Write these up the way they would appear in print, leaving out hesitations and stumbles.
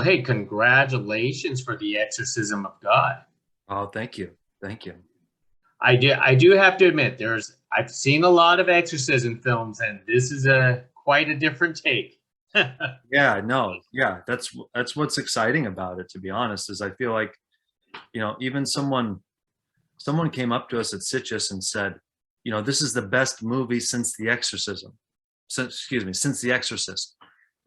hey, congratulations for the Exorcism of God. Oh, thank you. Thank you. I do have to admit, I've seen a lot of exorcism films, and this is a quite a different take. Yeah, no, yeah, that's what's exciting about it, to be honest, is I feel like, even someone came up to us at Citrus and said, this is the best movie since The Exorcism. Since The Exorcist.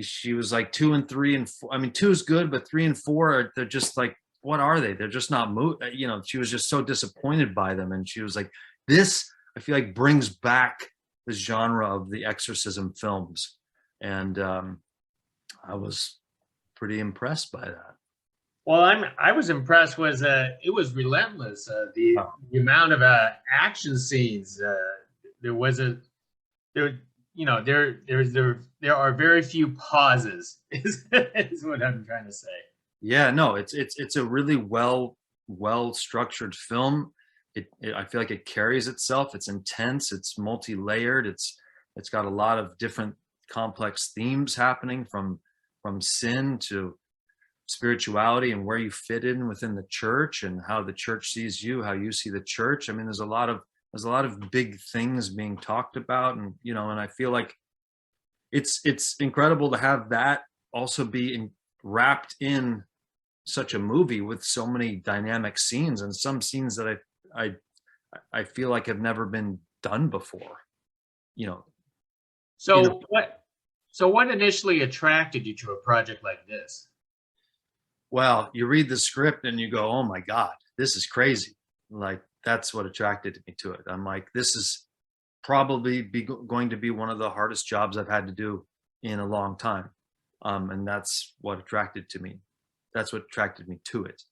She was like 2 and 3 and 4. I mean, two is good, but 3 and 4 they're just like, what are they? They're just not she was just so disappointed by them. And she was like, this, I feel like, brings back the genre of the exorcism films. And I was pretty impressed by that. Well, I was impressed. It was relentless. Oh, The amount of action scenes. There was a there there are very few pauses. Is what I'm trying to say. yeah, no, it's a really well structured film. I feel like it carries itself. It's intense. It's multi-layered. It's got a lot of different complex themes happening, from sin to spirituality and where you fit in within the church and how the church sees you, how you see the church. I mean, there's a lot of big things being talked about, and I feel like it's incredible to have that also be wrapped in such a movie with so many dynamic scenes, and some scenes that I I feel like have never been done before. You know, in a So what initially attracted you to a project like this? Well, you read the script and you go, "Oh my God, this is crazy!" Like, that's what attracted me to it. I'm like, this is probably going to be one of the hardest jobs I've had to do in a long time, and that's what attracted to me. That's what attracted me to it.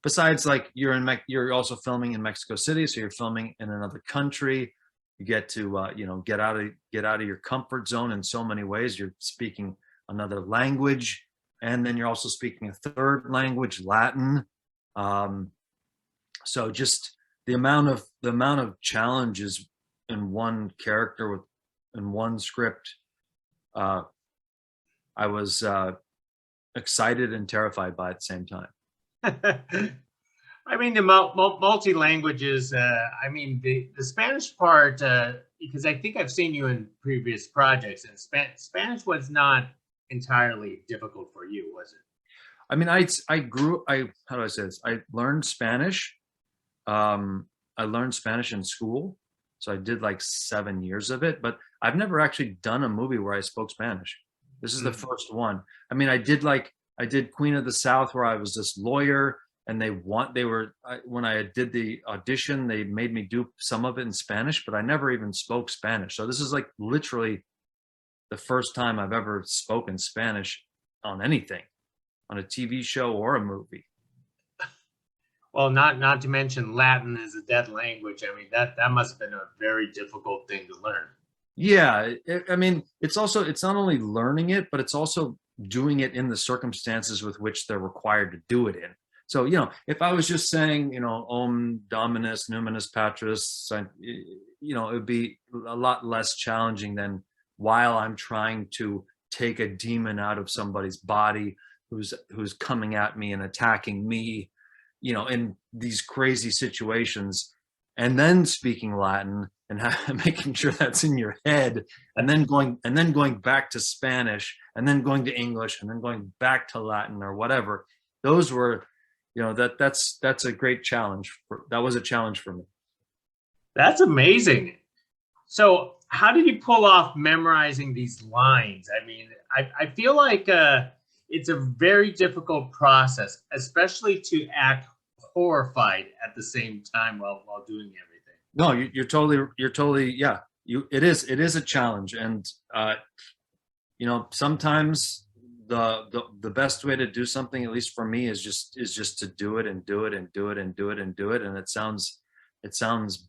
Besides, like, you're also filming in Mexico City, so you're filming in another country. You get to get out of your comfort zone in so many ways. You're speaking another language, and then you're also speaking a third language, Latin. Um, so just the amount of challenges in one character in one script. Uh, I was excited and terrified by at the same time. I mean, the multi languages. I mean, the Spanish part, because I think I've seen you in previous projects, and Spanish was not entirely difficult for you, was it? I mean, I how do I say this? I learned Spanish. I learned Spanish in school, so I did like 7 years of it. But I've never actually done a movie where I spoke Spanish. This is the Mm. first one. I mean, I did Queen of the South, where I was this lawyer, and when I did the audition, they made me do some of it in Spanish, but I never even spoke Spanish. So this is like literally the first time I've ever spoken Spanish on anything, on a TV show or a movie. Well, not to mention Latin is a dead language. I mean, that must have been a very difficult thing to learn. Yeah, I mean, it's not only learning it, but it's also doing it in the circumstances with which they're required to do it in. So, if I was just saying, Om Dominus Numinus Patris, it would be a lot less challenging than while I'm trying to take a demon out of somebody's body who's coming at me and attacking me, in these crazy situations, and then speaking Latin and making sure that's in your head, and then going back to Spanish, and then going to English, and then going back to Latin or whatever. Those were, that's a great challenge. That was a challenge for me. That's amazing. So, how did you pull off memorizing these lines? I mean, I feel like it's a very difficult process, especially to act horrified at the same time while doing everything. No, you're totally, yeah. It is a challenge, and sometimes the best way to do something, at least for me, is just to do it and do it and do it and do it and do it, and it sounds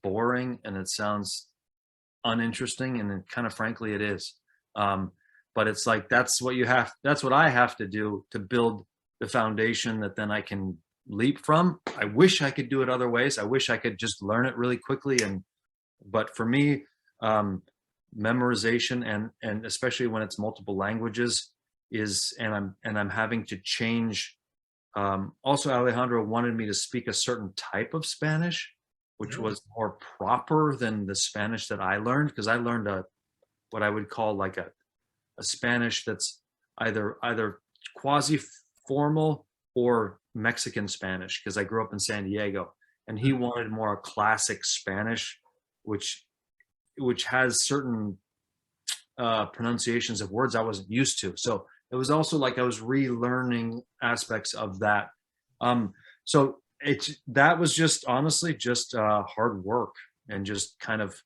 boring, and it sounds uninteresting, and kind of frankly it is. But it's like, that's what I have to do to build the foundation that then I can leap from. I wish I could do it other ways. I wish I could just learn it really quickly, but for me, memorization, and especially when it's multiple languages, is, and I'm having to change. Also, Alejandro wanted me to speak a certain type of Spanish, which Oh, was more proper than the Spanish that I learned, because I learned what I would call like a Spanish that's either quasi formal or Mexican Spanish, because I grew up in San Diego, and he wanted more a classic Spanish, which has certain pronunciations of words I wasn't used to. So it was also like I was relearning aspects of that. So that was just honestly just hard work, and just kind of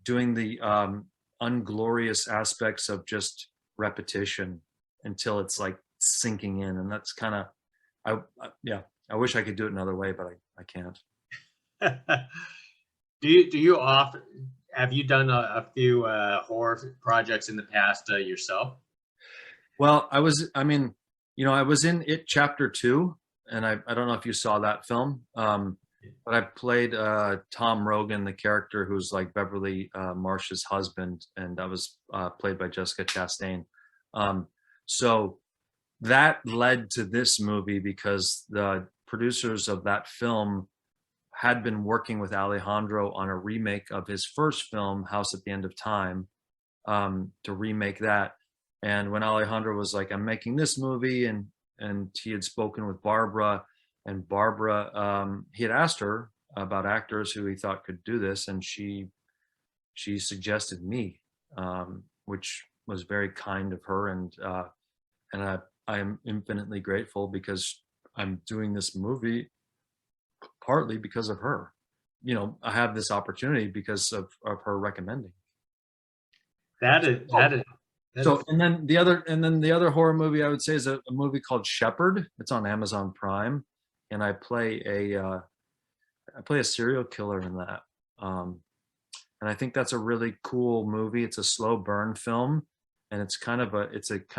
doing the unglorious aspects of just repetition until it's like sinking in. And that's kind of, yeah, I wish I could do it another way, but I can't. do you often have you done a few horror projects in the past yourself? Well, I mean, I was in It Chapter 2, and I don't know if you saw that film, but I played Tom Rogan, the character who's like Beverly Marsh's husband, and that was played by Jessica Chastain. So that led to this movie, because the producers of that film had been working with Alejandro on a remake of his first film, House at the End of Time, to remake that. And when Alejandro was like, I'm making this movie, and he had spoken with Barbara, and Barbara, he had asked her about actors who he thought could do this, and she suggested me, which was very kind of her, and I am infinitely grateful, because I'm doing this movie partly because of her. I have this opportunity because of her recommending. That is that is that So, is and then the other horror movie I would say is a movie called Shepherd. It's on Amazon Prime, and I play a serial killer in that. And I think that's a really cool movie. It's a slow burn film, and it's a kind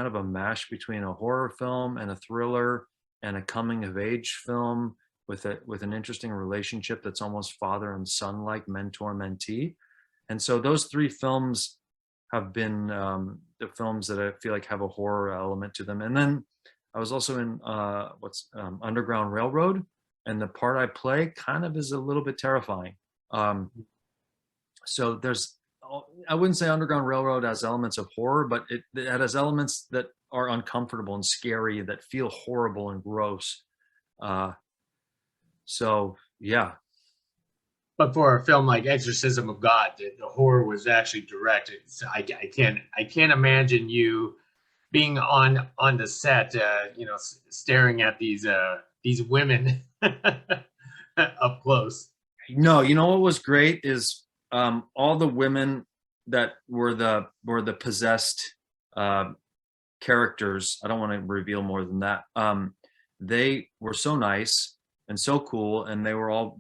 of a mash between a horror film and a thriller and a coming of age film, with an interesting relationship that's almost father and son, like mentor mentee. And so those three films have been the films that I feel like have a horror element to them. And then I was also in Underground Railroad, and the part I play kind of is a little bit terrifying. So I wouldn't say Underground Railroad has elements of horror, but it has elements that are uncomfortable and scary, that feel horrible and gross. So yeah. But for a film like Exorcism of God, the horror was actually directed. So I can't imagine you being on the set, staring at these women up close. No, what was great is all the women that were the possessed characters. I don't want to reveal more than that. They were so nice and so cool, and they were all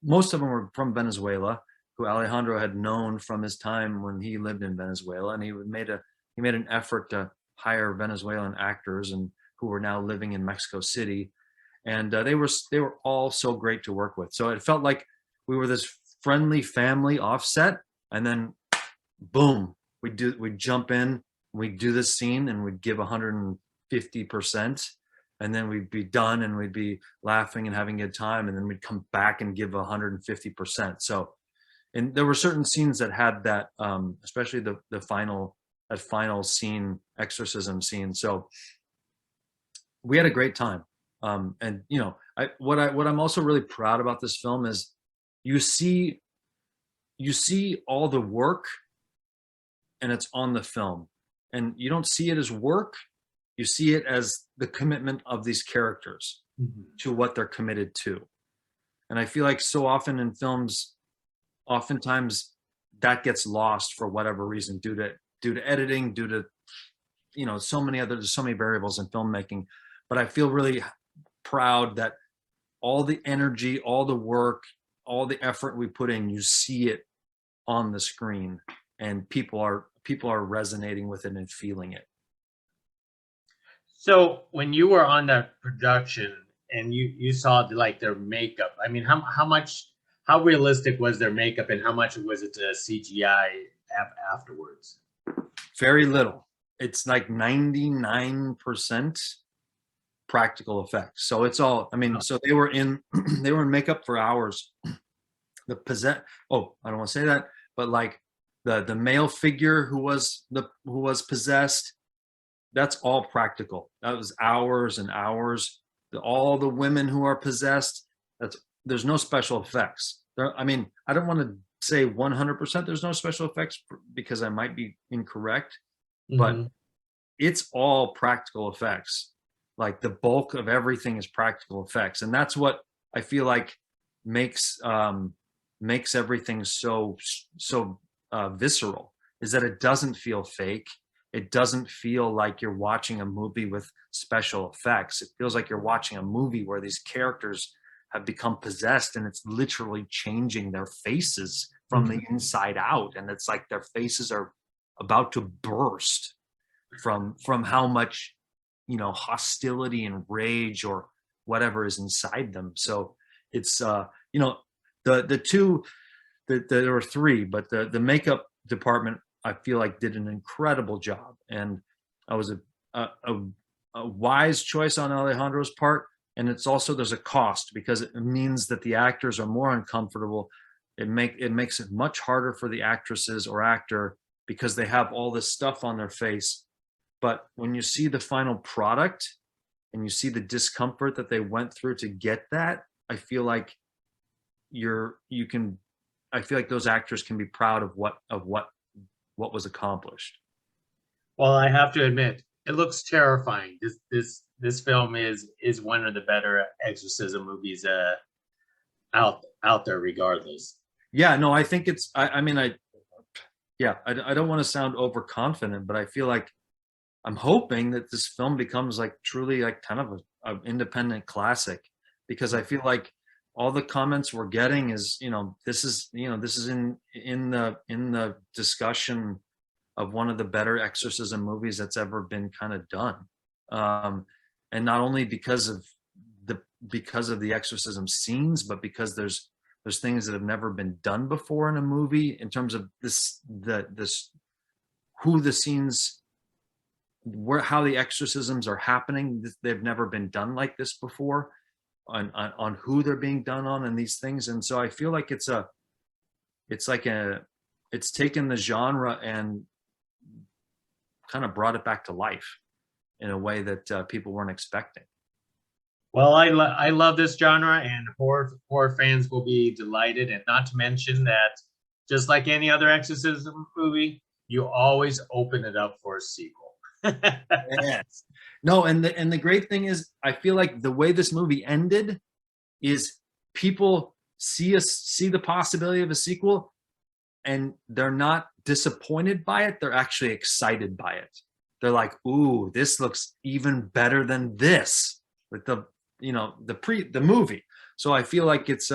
most of them were from Venezuela, who Alejandro had known from his time when he lived in Venezuela, and he made an effort to hire Venezuelan actors, and who were now living in Mexico City, and they were all so great to work with. So it felt like we were this friendly family offset, and then boom, we'd jump in, we'd do this scene, and we'd give 150%, and then we'd be done, and we'd be laughing and having a good time, and then we'd come back and give 150%. So, and there were certain scenes that had that, especially the final scene, exorcism scene. So we had a great time. And what I'm also really proud about this film is you see all the work, and it's on the film, and you don't see it as work. You see it as the commitment of these characters to what they're committed to. And I feel like so often in films, oftentimes that gets lost for whatever reason, due to editing, due to there's so many variables in filmmaking. But I feel really proud that all the energy, all the work, all the effort we put in, you see it on the screen, and people are resonating with it and feeling it. So when you were on that production and you saw like their makeup, I mean, how realistic was their makeup, and how much was it CGI afterwards? Very little. It's like 99% practical effects. So it's all, I mean, so they were in they were in makeup for hours. The I don't want to say that, but like the male figure who was possessed, that's all practical. That was hours and hours. All the women who are possessed, there's no special effects. I mean, I don't want to say 100% there's no special effects because I might be incorrect, but it's all practical effects. Like the bulk of everything is practical effects, and that's what I feel like makes everything so visceral, is that it doesn't feel fake. It doesn't feel like you're watching a movie with special effects. It feels like you're watching a movie where these characters have become possessed, and it's literally changing their faces from the inside out, and it's like their faces are about to burst from how much, you know, hostility and rage or whatever is inside them. So it's you know, there were three, but the makeup department, I feel like, did an incredible job, and I was a wise choice on Alejandro's part. And it's also, there's a cost, because it means that the actors are more uncomfortable. It makes it much harder for the actresses or actor, because they have all this stuff on their face. But when you see the final product and you see the discomfort that they went through to get that, I feel like I feel like those actors can be proud of what was accomplished. Well, I have to admit, it looks terrifying. This film is one of the better exorcism movies out there, regardless. Yeah, no, I think it's. I mean, I don't want to sound overconfident, but I feel like I'm hoping that this film becomes like truly like kind of an independent classic, because I feel like all the comments we're getting is, you know, this is in the discussion of one of the better exorcism movies that's ever been kind of done. And not only because of the exorcism scenes, but because there's things that have never been done before in a movie, in terms of who the scenes, how the exorcisms are happening. They've never been done like this before, on who they're being done on, and these things. And so I feel like it's taken the genre and kind of brought it back to life in a way that people weren't expecting. Well, I love this genre, and horror fans will be delighted. And not to mention that, just like any other exorcism movie, you always open it up for a sequel. Yes. No, and the great thing is, I feel like the way this movie ended is people see the possibility of a sequel, and they're not disappointed by it. They're actually excited by it. They're like, ooh, this looks even better than this, with the movie. So I feel like it's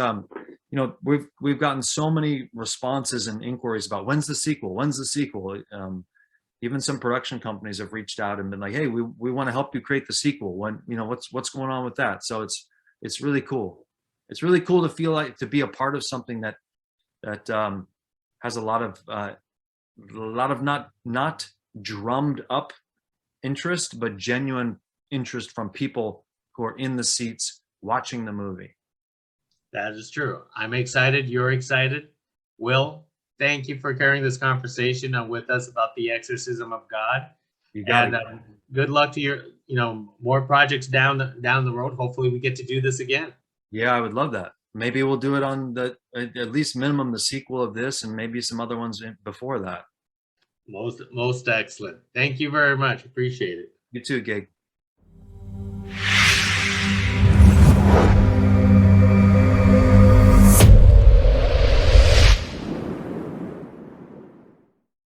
we've gotten so many responses and inquiries about when's the sequel. Even some production companies have reached out and been like, hey, we want to help you create the sequel. When, you know, what's going on with that? So it's really cool. It's really cool to feel like to be a part of something that has a lot of not drummed up interest, but genuine interest from people who are in the seats watching the movie. That is true. I'm excited. You're excited. Will, thank you for carrying this conversation with us about the Exorcism of God. You got it. Good luck to your, more projects down the road. Hopefully we get to do this again. Yeah, I would love that. Maybe we'll do it on at least minimum the sequel of this, and maybe some other ones before that. Most excellent. Thank you very much. Appreciate it. You too, Gig.